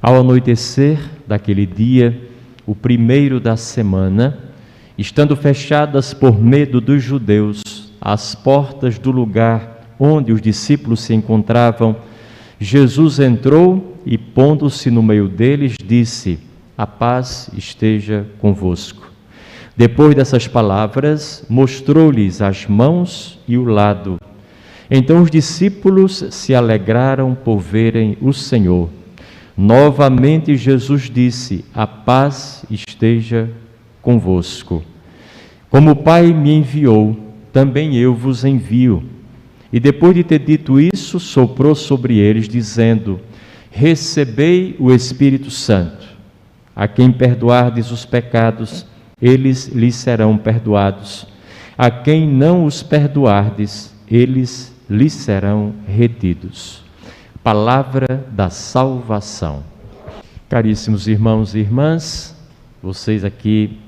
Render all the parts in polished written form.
Ao anoitecer daquele dia, o primeiro da semana, estando fechadas por medo dos judeus as portas do lugar onde os discípulos se encontravam, Jesus entrou e, pondo-se no meio deles, disse: "A paz esteja convosco." Depois dessas palavras, mostrou-lhes as mãos e o lado. Então os discípulos se alegraram por verem o Senhor. Novamente Jesus disse: "A paz esteja convosco. Como o Pai me enviou, também eu vos envio." E depois de ter dito isso, soprou sobre eles, dizendo: "Recebei o Espírito Santo. A quem perdoardes os pecados, eles lhes serão perdoados. A quem não os perdoardes, eles lhes serão retidos." Palavra da salvação. Caríssimos irmãos e irmãs, vocês aqui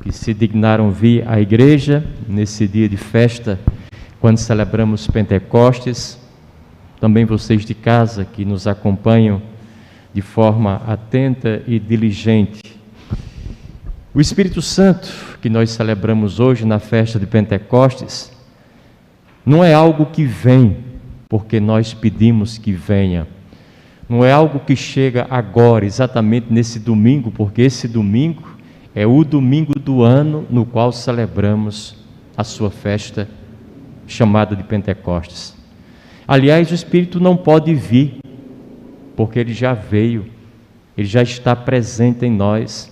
que se dignaram vir à igreja nesse dia de festa, quando celebramos Pentecostes, também vocês de casa que nos acompanham de forma atenta e diligente. O Espírito Santo que nós celebramos hoje na festa de Pentecostes não é algo que vem porque nós pedimos que venha. Não é algo que chega agora, exatamente nesse domingo, porque esse domingo é o domingo do ano no qual celebramos a sua festa chamada de Pentecostes. Aliás, o Espírito não pode vir, porque ele já veio, ele já está presente em nós.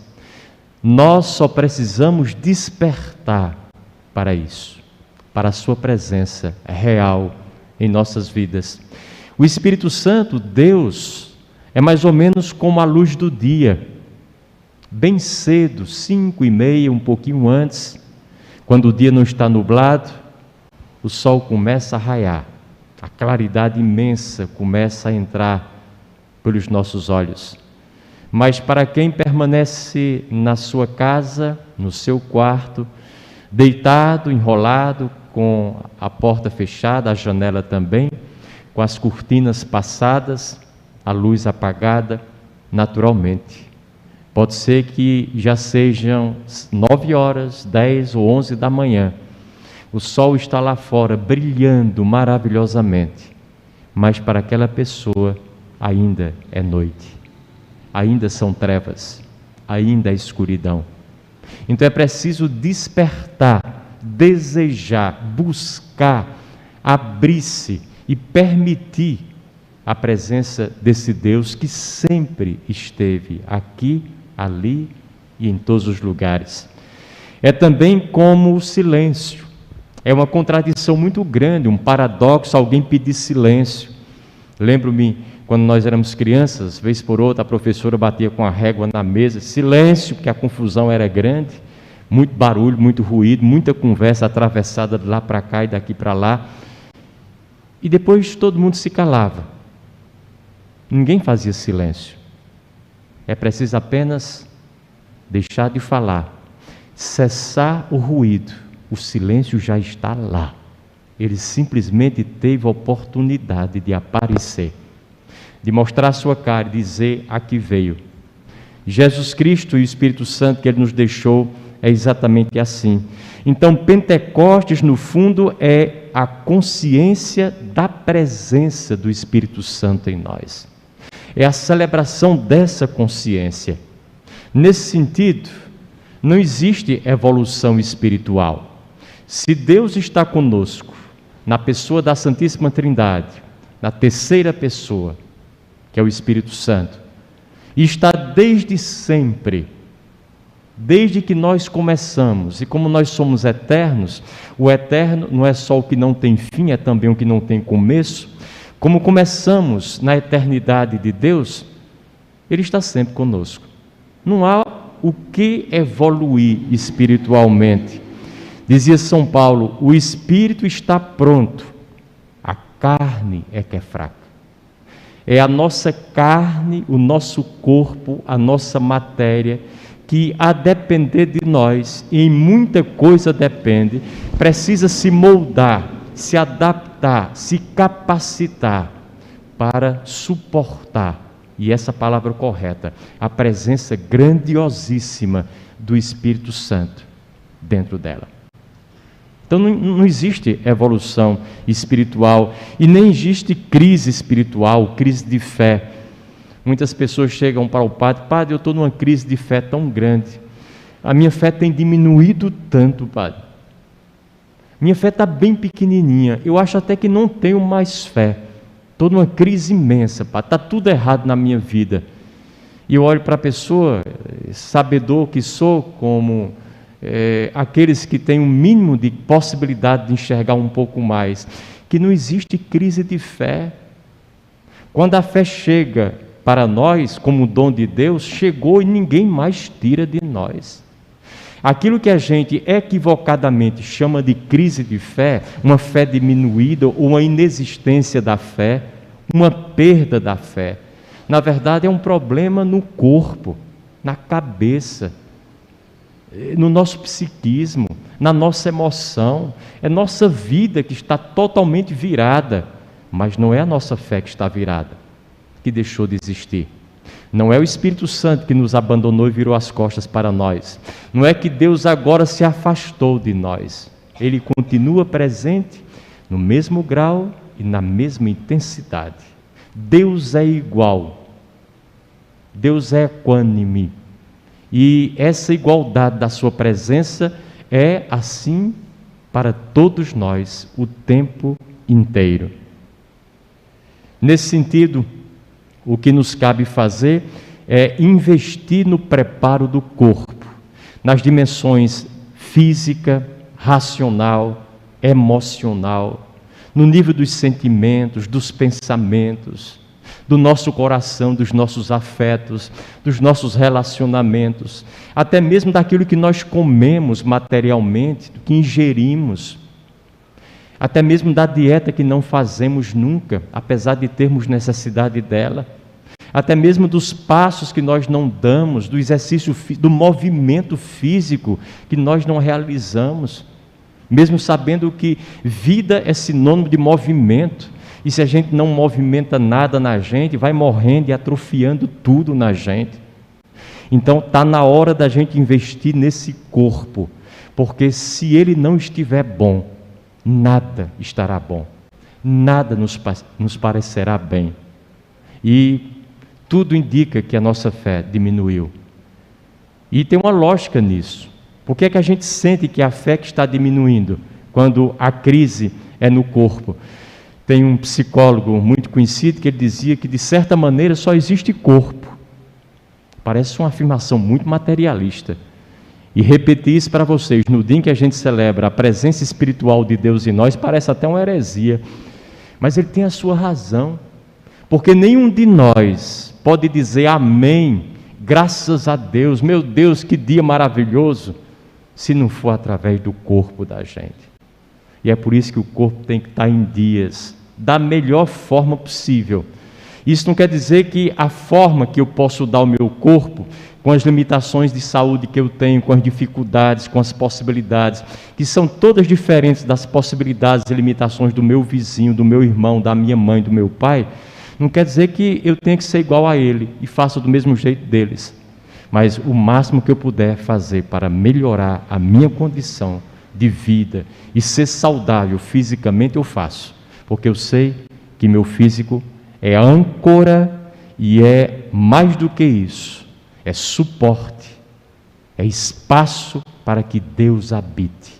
Nós só precisamos despertar para isso, para a sua presença real em nossas vidas. O Espírito Santo, Deus, é mais ou menos como a luz do dia. Bem cedo, 5h30, um pouquinho antes, quando o dia não está nublado, o sol começa a raiar. A claridade imensa começa a entrar pelos nossos olhos. Mas para quem permanece na sua casa, no seu quarto, deitado, enrolado, com a porta fechada, a janela também, com as cortinas passadas, a luz apagada, naturalmente. Pode ser que já sejam 9 horas, 10 ou 11 da manhã. O sol está lá fora, brilhando maravilhosamente. Mas para aquela pessoa ainda é noite. Ainda são trevas. Ainda é escuridão. Então é preciso despertar, desejar, buscar, abrir-se e permitir a presença desse Deus que sempre esteve aqui, ali e em todos os lugares. É também como o silêncio. É uma contradição muito grande, um paradoxo, alguém pedir silêncio. Lembro-me, quando nós éramos crianças, vez por outra, a professora batia com a régua na mesa, silêncio, porque a confusão era grande. Muito barulho, muito ruído, muita conversa atravessada de lá para cá e daqui para lá. E depois todo mundo se calava. Ninguém fazia silêncio. É preciso apenas deixar de falar, cessar o ruído. O silêncio já está lá. Ele simplesmente teve a oportunidade de aparecer, de mostrar a sua cara e dizer: aqui veio. Jesus Cristo e o Espírito Santo que Ele nos deixou é exatamente assim. Então, Pentecostes, no fundo, é a consciência da presença do Espírito Santo em nós. É a celebração dessa consciência. Nesse sentido, não existe evolução espiritual. Se Deus está conosco, na pessoa da Santíssima Trindade, na terceira pessoa, que é o Espírito Santo, e está desde sempre, desde que nós começamos, e como nós somos eternos, o eterno não é só o que não tem fim, é também o que não tem começo. Como começamos na eternidade de Deus, Ele está sempre conosco. Não há o que evoluir espiritualmente. Dizia São Paulo: o espírito está pronto, a carne é que é fraca. É a nossa carne, o nosso corpo, a nossa matéria, que a depender de nós, e em muita coisa depende, precisa se moldar, se adaptar, se capacitar para suportar e essa palavra correta, a presença grandiosíssima do Espírito Santo dentro dela. Então não existe evolução espiritual e nem existe crise espiritual, crise de fé. Muitas pessoas chegam para o padre: padre, eu estou numa crise de fé tão grande, a minha fé tem diminuído tanto, padre, minha fé está bem pequenininha, eu acho até que não tenho mais fé, estou numa crise imensa, padre, está tudo errado na minha vida. E eu olho para a pessoa, sabedor que sou, como aqueles que têm um mínimo de possibilidade de enxergar um pouco mais, que não existe crise de fé. Quando a fé chega para nós, como dom de Deus, chegou e ninguém mais tira de nós. Aquilo que a gente equivocadamente chama de crise de fé, uma fé diminuída ou uma inexistência da fé, uma perda da fé, na verdade é um problema no corpo, na cabeça, no nosso psiquismo, na nossa emoção. É nossa vida que está totalmente virada, mas não é a nossa fé que está virada, que deixou de existir. Não é o Espírito Santo que nos abandonou e virou as costas para nós. Não é que Deus agora se afastou de nós. Ele continua presente no mesmo grau e na mesma intensidade. Deus é igual. Deus é equânime. E essa igualdade da sua presença é assim para todos nós o tempo inteiro. Nesse sentido, o que nos cabe fazer é investir no preparo do corpo, nas dimensões física, racional, emocional, no nível dos sentimentos, dos pensamentos, do nosso coração, dos nossos afetos, dos nossos relacionamentos, até mesmo daquilo que nós comemos materialmente, do que ingerimos, até mesmo da dieta que não fazemos nunca, apesar de termos necessidade dela, até mesmo dos passos que nós não damos, do exercício, do movimento físico que nós não realizamos, mesmo sabendo que vida é sinônimo de movimento, e se a gente não movimenta nada na gente, vai morrendo e atrofiando tudo na gente. Então está na hora da gente investir nesse corpo, porque se ele não estiver bom, nada estará bom, nada nos parecerá bem, e tudo indica que a nossa fé diminuiu. E tem uma lógica nisso. Por que é que a gente sente que a fé que está diminuindo quando a crise é no corpo? Tem um psicólogo muito conhecido que ele dizia que, de certa maneira, só existe corpo. Parece uma afirmação muito materialista. E repetir isso para vocês, no dia em que a gente celebra a presença espiritual de Deus em nós, parece até uma heresia. Mas ele tem a sua razão. Porque nenhum de nós pode dizer amém, graças a Deus, meu Deus, que dia maravilhoso, se não for através do corpo da gente. E é por isso que o corpo tem que estar em dias, da melhor forma possível. Isso não quer dizer que a forma que eu posso dar ao meu corpo, com as limitações de saúde que eu tenho, com as dificuldades, com as possibilidades, que são todas diferentes das possibilidades e limitações do meu vizinho, do meu irmão, da minha mãe, do meu pai, não quer dizer que eu tenha que ser igual a ele e faça do mesmo jeito deles. Mas o máximo que eu puder fazer para melhorar a minha condição de vida e ser saudável fisicamente, eu faço. Porque eu sei que meu físico é âncora e é mais do que isso. É suporte, é espaço para que Deus habite.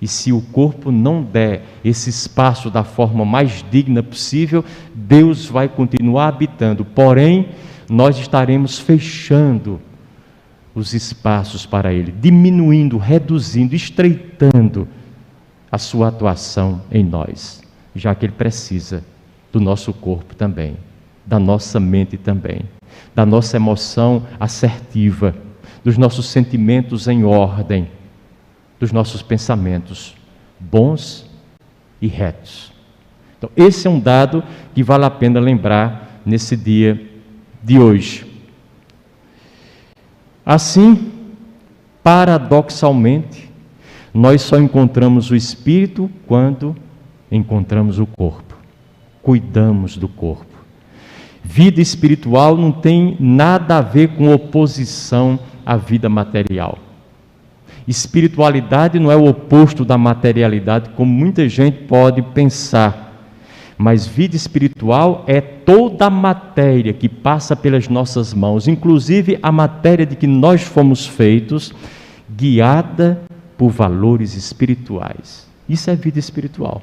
E se o corpo não der esse espaço da forma mais digna possível, Deus vai continuar habitando. Porém, nós estaremos fechando os espaços para Ele, diminuindo, reduzindo, estreitando a sua atuação em nós, já que Ele precisa do nosso corpo também, da nossa mente também, da nossa emoção assertiva, dos nossos sentimentos em ordem, dos nossos pensamentos bons e retos. Então, esse é um dado que vale a pena lembrar nesse dia de hoje. Assim, paradoxalmente, nós só encontramos o Espírito quando encontramos o corpo, cuidamos do corpo, Vida espiritual não tem nada a ver com oposição à vida material. Espiritualidade não é o oposto da materialidade, como muita gente pode pensar. Mas vida espiritual é toda a matéria que passa pelas nossas mãos, inclusive a matéria de que nós fomos feitos, guiada por valores espirituais. Isso é vida espiritual.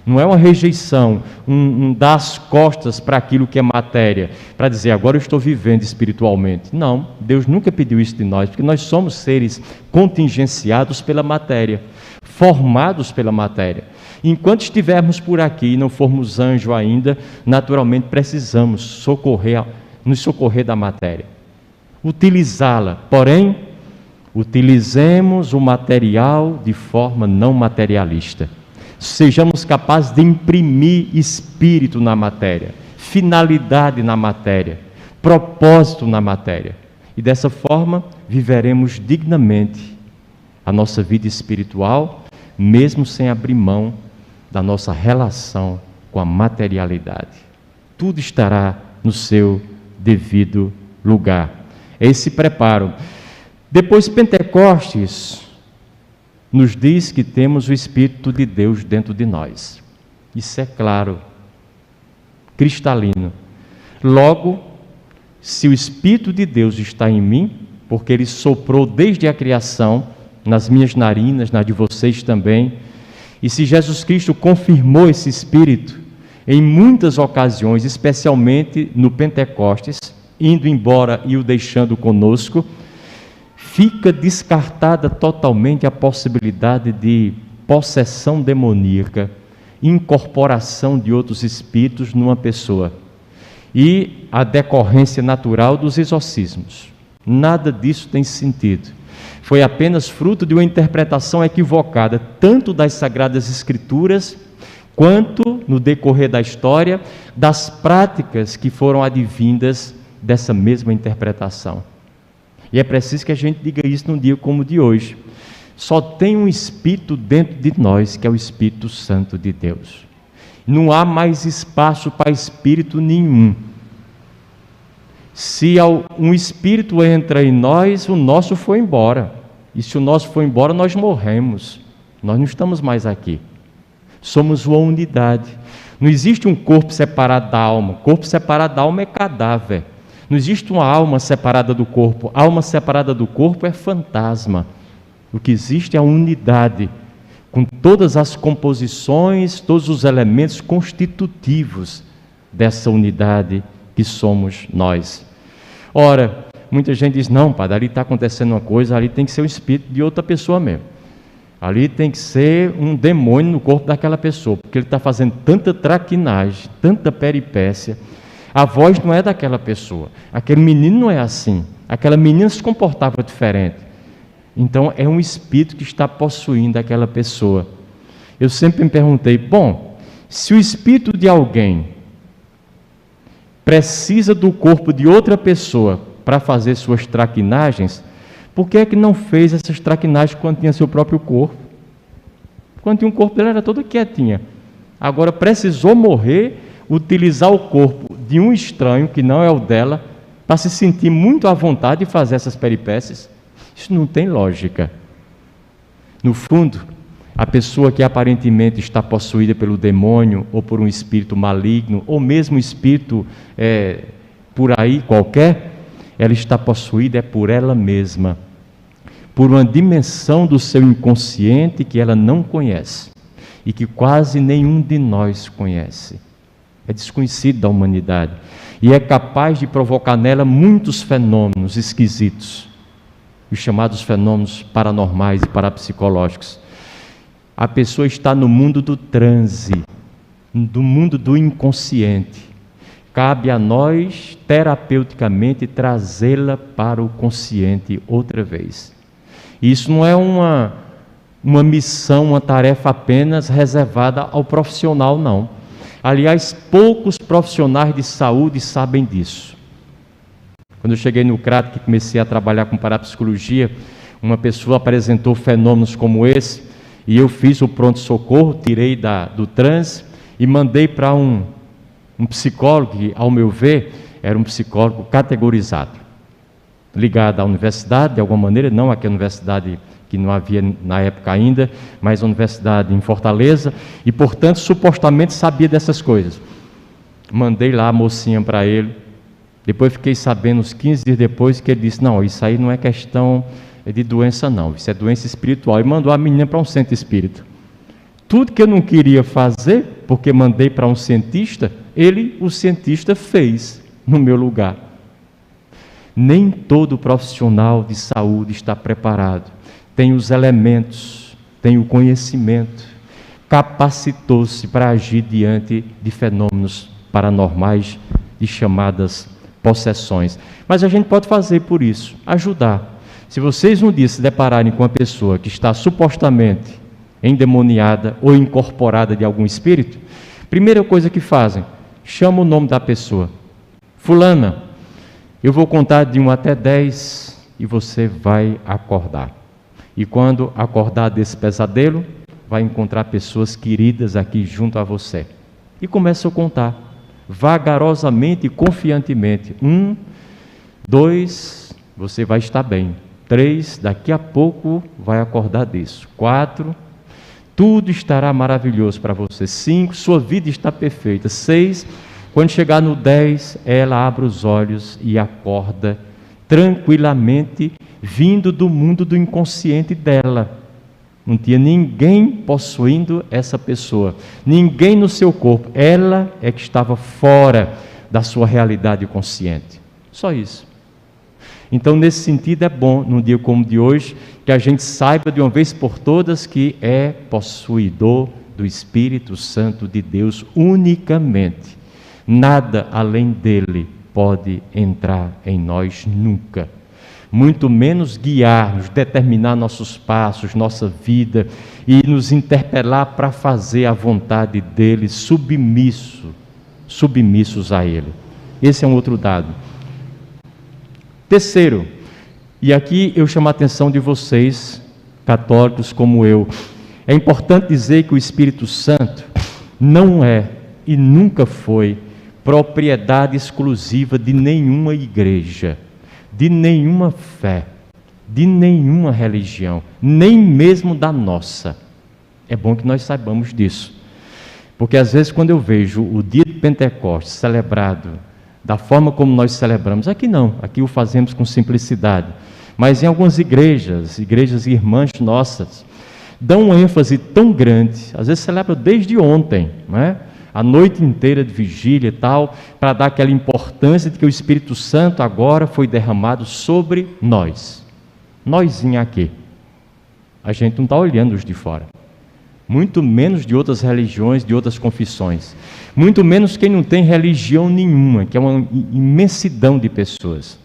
Não é uma rejeição, um dar as costas para aquilo que é matéria, para dizer, agora eu estou vivendo espiritualmente. Não, Deus nunca pediu isso de nós, porque nós somos seres contingenciados pela matéria, formados pela matéria. Enquanto estivermos por aqui e não formos anjo ainda, naturalmente precisamos nos socorrer da matéria, utilizá-la. Porém, utilizemos o material de forma não materialista. Sejamos capazes de imprimir espírito na matéria, finalidade na matéria, propósito na matéria. E dessa forma, viveremos dignamente a nossa vida espiritual, mesmo sem abrir mão da nossa relação com a materialidade. Tudo estará no seu devido lugar. É esse preparo. Depois, Pentecostes nos diz que temos o Espírito de Deus dentro de nós. Isso é claro, cristalino. Logo, se o Espírito de Deus está em mim, porque Ele soprou desde a criação, nas minhas narinas, nas de vocês também, e se Jesus Cristo confirmou esse Espírito em muitas ocasiões, especialmente no Pentecostes, indo embora e o deixando conosco, fica descartada totalmente a possibilidade de possessão demoníaca, incorporação de outros espíritos numa pessoa e a decorrência natural dos exorcismos. Nada disso tem sentido. Foi apenas fruto de uma interpretação equivocada, tanto das Sagradas Escrituras, quanto, no decorrer da história, das práticas que foram advindas dessa mesma interpretação. E é preciso que a gente diga isso num dia como o de hoje. Só tem um Espírito dentro de nós, que é o Espírito Santo de Deus. Não há mais espaço para Espírito nenhum. Se um Espírito entra em nós, o nosso foi embora. E se o nosso foi embora, nós morremos. Nós não estamos mais aqui. Somos uma unidade. Não existe um corpo separado da alma. Corpo separado da alma é cadáver. Não existe uma alma separada do corpo. Alma separada do corpo é fantasma. O que existe é a unidade, com todas as composições, todos os elementos constitutivos dessa unidade que somos nós. Ora, muita gente diz, não, padre, ali está acontecendo uma coisa, ali tem que ser o espírito de outra pessoa mesmo. Ali tem que ser um demônio no corpo daquela pessoa, porque ele está fazendo tanta traquinagem, tanta peripécia. A voz não é daquela pessoa, aquele menino não é assim, aquela menina se comportava diferente. Então é um espírito que está possuindo aquela pessoa. Eu sempre me perguntei, bom, se o espírito de alguém precisa do corpo de outra pessoa para fazer suas traquinagens, por que é que não fez essas traquinagens quando tinha seu próprio corpo? Quando tinha um corpo dela era toda quietinha. Agora precisou morrer, utilizar o corpo de um estranho, que não é o dela, para se sentir muito à vontade de fazer essas peripécias. Isso não tem lógica. No fundo, a pessoa que aparentemente está possuída pelo demônio, ou por um espírito maligno, ou mesmo um espírito por aí qualquer, ela está possuída por ela mesma, por uma dimensão do seu inconsciente que ela não conhece, e que quase nenhum de nós conhece. É desconhecido da humanidade, e é capaz de provocar nela muitos fenômenos esquisitos, os chamados fenômenos paranormais e parapsicológicos. A pessoa está no mundo do transe, do mundo do inconsciente. Cabe a nós, terapeuticamente, trazê-la para o consciente outra vez. Isso não é uma missão, uma tarefa apenas reservada ao profissional, não. Aliás, poucos profissionais de saúde sabem disso. Quando eu cheguei no CRAT, que comecei a trabalhar com parapsicologia, uma pessoa apresentou fenômenos como esse, e eu fiz o pronto-socorro, tirei do transe e mandei para um um psicólogo que, ao meu ver, era um psicólogo categorizado, ligado à universidade, de alguma maneira, não aqui a universidade que não havia na época ainda, mas a universidade em Fortaleza, e, portanto, supostamente sabia dessas coisas. Mandei lá a mocinha para ele, depois fiquei sabendo, uns 15 dias depois, que ele disse, não, isso aí não é questão de doença não, isso é doença espiritual, e mandou a menina para um centro espírita. Tudo que eu não queria fazer, porque mandei para um cientista, o cientista fez no meu lugar. Nem todo profissional de saúde está preparado, tem os elementos, tem o conhecimento, capacitou-se para agir diante de fenômenos paranormais, de chamadas possessões. Mas a gente pode fazer por isso, ajudar. Se vocês um dia se depararem com uma pessoa que está supostamente endemoniada ou incorporada de algum espírito, primeira coisa que fazem, chama o nome da pessoa. Fulana, eu vou contar de 1 até 10 e você vai acordar. E quando acordar desse pesadelo, vai encontrar pessoas queridas aqui junto a você. E começa a contar, vagarosamente e confiantemente. 1, 2, você vai estar bem. 3, daqui a pouco vai acordar disso. 4, tudo estará maravilhoso para você. 5, sua vida está perfeita. 6, quando chegar no 10, ela abre os olhos e acorda tranquilamente, vindo do mundo do inconsciente dela. Não tinha ninguém possuindo essa pessoa, ninguém no seu corpo, ela é que estava fora da sua realidade consciente. Só isso. Então, nesse sentido, é bom, num dia como o de hoje, que a gente saiba de uma vez por todas que é possuidor do Espírito Santo de Deus unicamente. Nada além dele pode entrar em nós nunca. Muito menos guiar-nos, determinar nossos passos, nossa vida e nos interpelar para fazer a vontade dele, submissos a ele. Esse é um outro dado. Terceiro, e aqui eu chamo a atenção de vocês, católicos como eu, é importante dizer que o Espírito Santo não é e nunca foi propriedade exclusiva de nenhuma igreja, de nenhuma fé, de nenhuma religião, nem mesmo da nossa. É bom que nós saibamos disso, porque às vezes quando eu vejo o dia de Pentecostes celebrado da forma como nós celebramos, aqui não, aqui o fazemos com simplicidade, mas em algumas igrejas irmãs nossas, dão uma ênfase tão grande, às vezes celebram desde ontem, não é? A noite inteira de vigília e tal, para dar aquela importância de que o Espírito Santo agora foi derramado sobre nós. Nósinho aqui. A gente não está olhando os de fora. Muito menos de outras religiões, de outras confissões. Muito menos quem não tem religião nenhuma, que é uma imensidão de pessoas.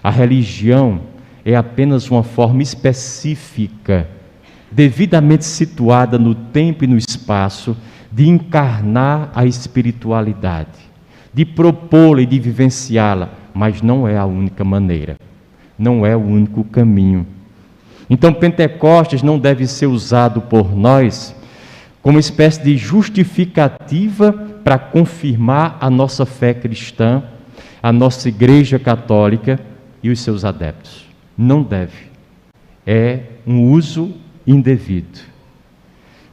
A religião é apenas uma forma específica, devidamente situada no tempo e no espaço, de encarnar a espiritualidade, de propô-la e de vivenciá-la, mas não é a única maneira, não é o único caminho. Então, Pentecostes não deve ser usado por nós como espécie de justificativa para confirmar a nossa fé cristã, a nossa Igreja Católica e os seus adeptos. Não deve. É um uso indevido.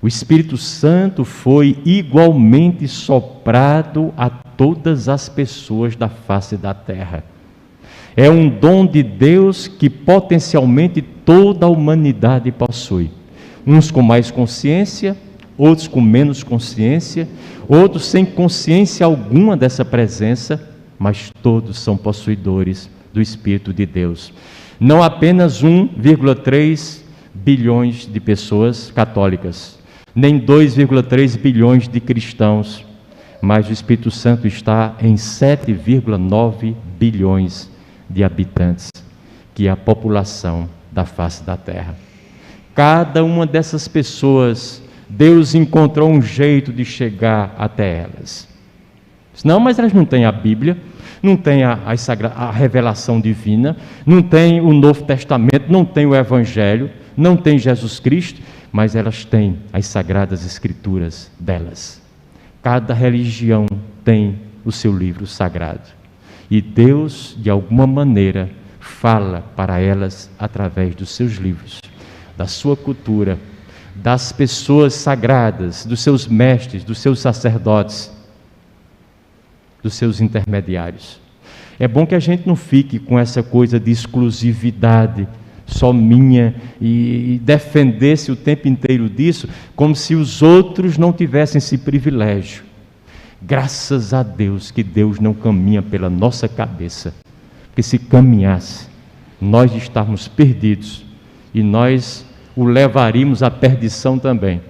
O Espírito Santo foi igualmente soprado a todas as pessoas da face da terra. É um dom de Deus que potencialmente toda a humanidade possui. Uns com mais consciência, outros com menos consciência, outros sem consciência alguma dessa presença, mas todos são possuidores do Espírito de Deus. Não apenas 1,3 bilhões de pessoas católicas, nem 2,3 bilhões de cristãos, mas o Espírito Santo está em 7,9 bilhões de habitantes, que é a população da face da terra. Cada uma dessas pessoas, Deus encontrou um jeito de chegar até elas. Não, mas elas não têm a Bíblia, não têm a revelação divina, não têm o Novo Testamento, não têm o Evangelho, não têm Jesus Cristo, mas elas têm as Sagradas Escrituras delas. Cada religião tem o seu livro sagrado. E Deus, de alguma maneira, fala para elas através dos seus livros, da sua cultura, das pessoas sagradas, dos seus mestres, dos seus sacerdotes, dos seus intermediários. É bom que a gente não fique com essa coisa de exclusividade, só minha, e defender-se o tempo inteiro disso, como se os outros não tivessem esse privilégio. Graças a Deus que Deus não caminha pela nossa cabeça, porque se caminhasse, nós estávamos perdidos e nós o levaríamos à perdição também.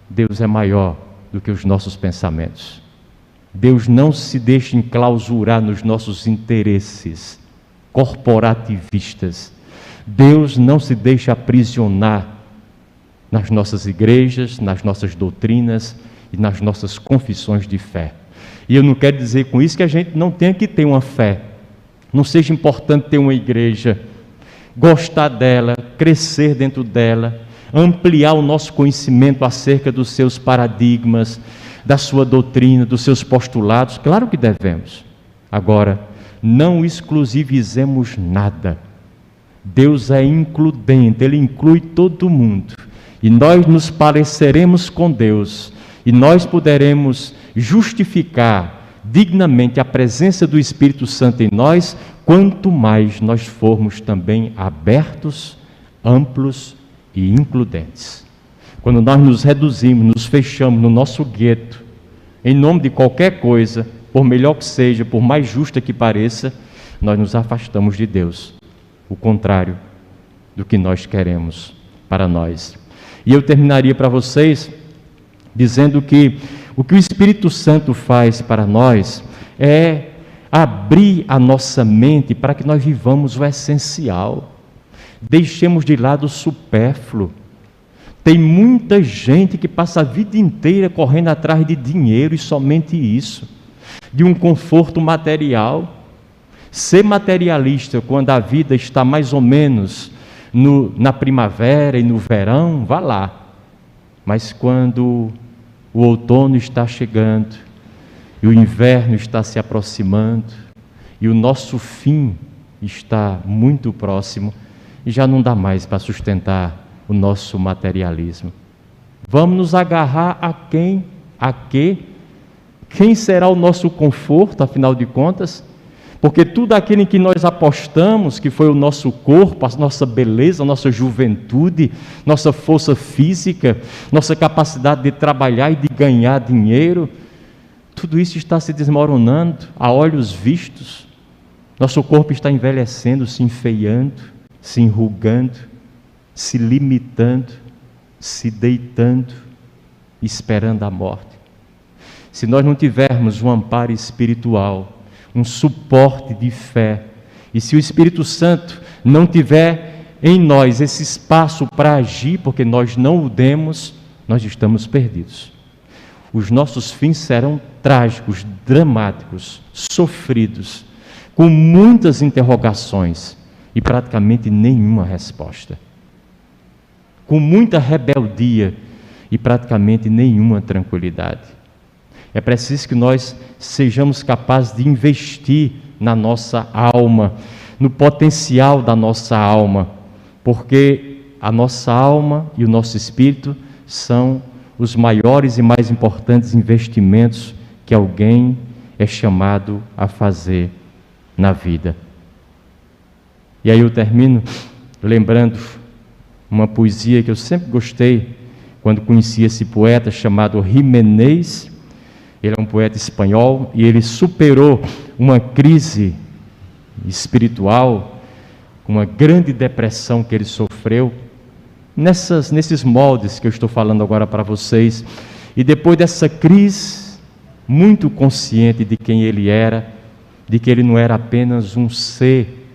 Deus é maior do que os nossos pensamentos. Deus não se deixa enclausurar nos nossos interesses corporativistas. Deus não se deixa aprisionar nas nossas igrejas, nas nossas doutrinas e nas nossas confissões de fé. E eu não quero dizer com isso que a gente não tenha que ter uma fé. Não seja importante ter uma igreja, gostar dela, crescer dentro dela, ampliar o nosso conhecimento acerca dos seus paradigmas, da sua doutrina, dos seus postulados. Claro que devemos. Agora, não exclusivizemos nada. Deus é includente, Ele inclui todo mundo. E nós nos pareceremos com Deus, e nós poderemos justificar dignamente a presença do Espírito Santo em nós, quanto mais nós formos também abertos, amplos e includentes. Quando nós nos reduzimos, nos fechamos no nosso gueto, em nome de qualquer coisa, por melhor que seja, por mais justa que pareça, nós nos afastamos de Deus, o contrário do que nós queremos para nós. E eu terminaria para vocês dizendo que o que o Espírito Santo faz para nós é abrir a nossa mente para que nós vivamos o essencial. Deixemos de lado o supérfluo. Tem muita gente que passa a vida inteira correndo atrás de dinheiro e somente isso, de um conforto material. Ser materialista quando a vida está mais ou menos na primavera e no verão, vá lá. Mas quando o outono está chegando e o inverno está se aproximando e o nosso fim está muito próximo, e já não dá mais para sustentar o nosso materialismo. Vamos nos agarrar a quem? A quê? Quem será o nosso conforto, afinal de contas? Porque tudo aquilo em que nós apostamos, que foi o nosso corpo, a nossa beleza, a nossa juventude, nossa força física, nossa capacidade de trabalhar e de ganhar dinheiro, tudo isso está se desmoronando a olhos vistos. Nosso corpo está envelhecendo, se enfeiando, se enrugando, se limitando, se deitando, esperando a morte. Se nós não tivermos um amparo espiritual, um suporte de fé, e se o Espírito Santo não tiver em nós esse espaço para agir, porque nós não o demos, nós estamos perdidos. Os nossos fins serão trágicos, dramáticos, sofridos, com muitas interrogações e praticamente nenhuma resposta. Com muita rebeldia e praticamente nenhuma tranquilidade. É preciso que nós sejamos capazes de investir na nossa alma, no potencial da nossa alma, porque a nossa alma e o nosso espírito são os maiores e mais importantes investimentos que alguém é chamado a fazer na vida. E aí eu termino lembrando uma poesia que eu sempre gostei, quando conheci esse poeta chamado Jiménez. Ele é um poeta espanhol e ele superou uma crise espiritual, uma grande depressão que ele sofreu, nesses moldes que eu estou falando agora para vocês. E depois dessa crise, muito consciente de quem ele era, de que ele não era apenas um ser,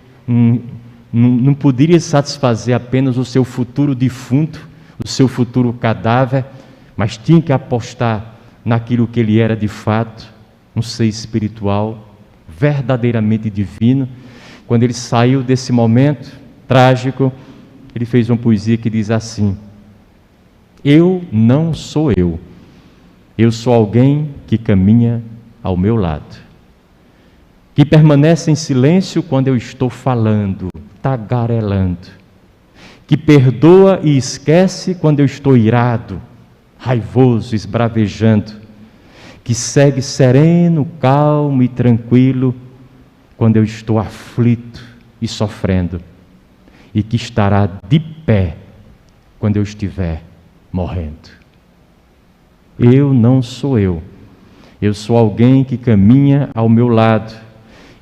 não poderia satisfazer apenas o seu futuro defunto, o seu futuro cadáver, mas tinha que apostar naquilo que ele era de fato, um ser espiritual, verdadeiramente divino. Quando ele saiu desse momento trágico, ele fez uma poesia que diz assim: eu não sou eu sou alguém que caminha ao meu lado, que permanece em silêncio quando eu estou falando, tagarelando, que perdoa e esquece quando eu estou irado, raivoso, esbravejando, que segue sereno, calmo e tranquilo quando eu estou aflito e sofrendo, e que estará de pé quando eu estiver morrendo. Eu não sou eu sou alguém que caminha ao meu lado,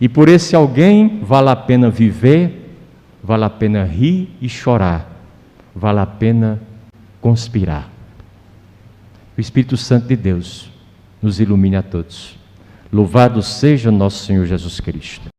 e por esse alguém vale a pena viver, vale a pena rir e chorar, vale a pena conspirar. O Espírito Santo de Deus nos ilumine a todos. Louvado seja nosso Senhor Jesus Cristo.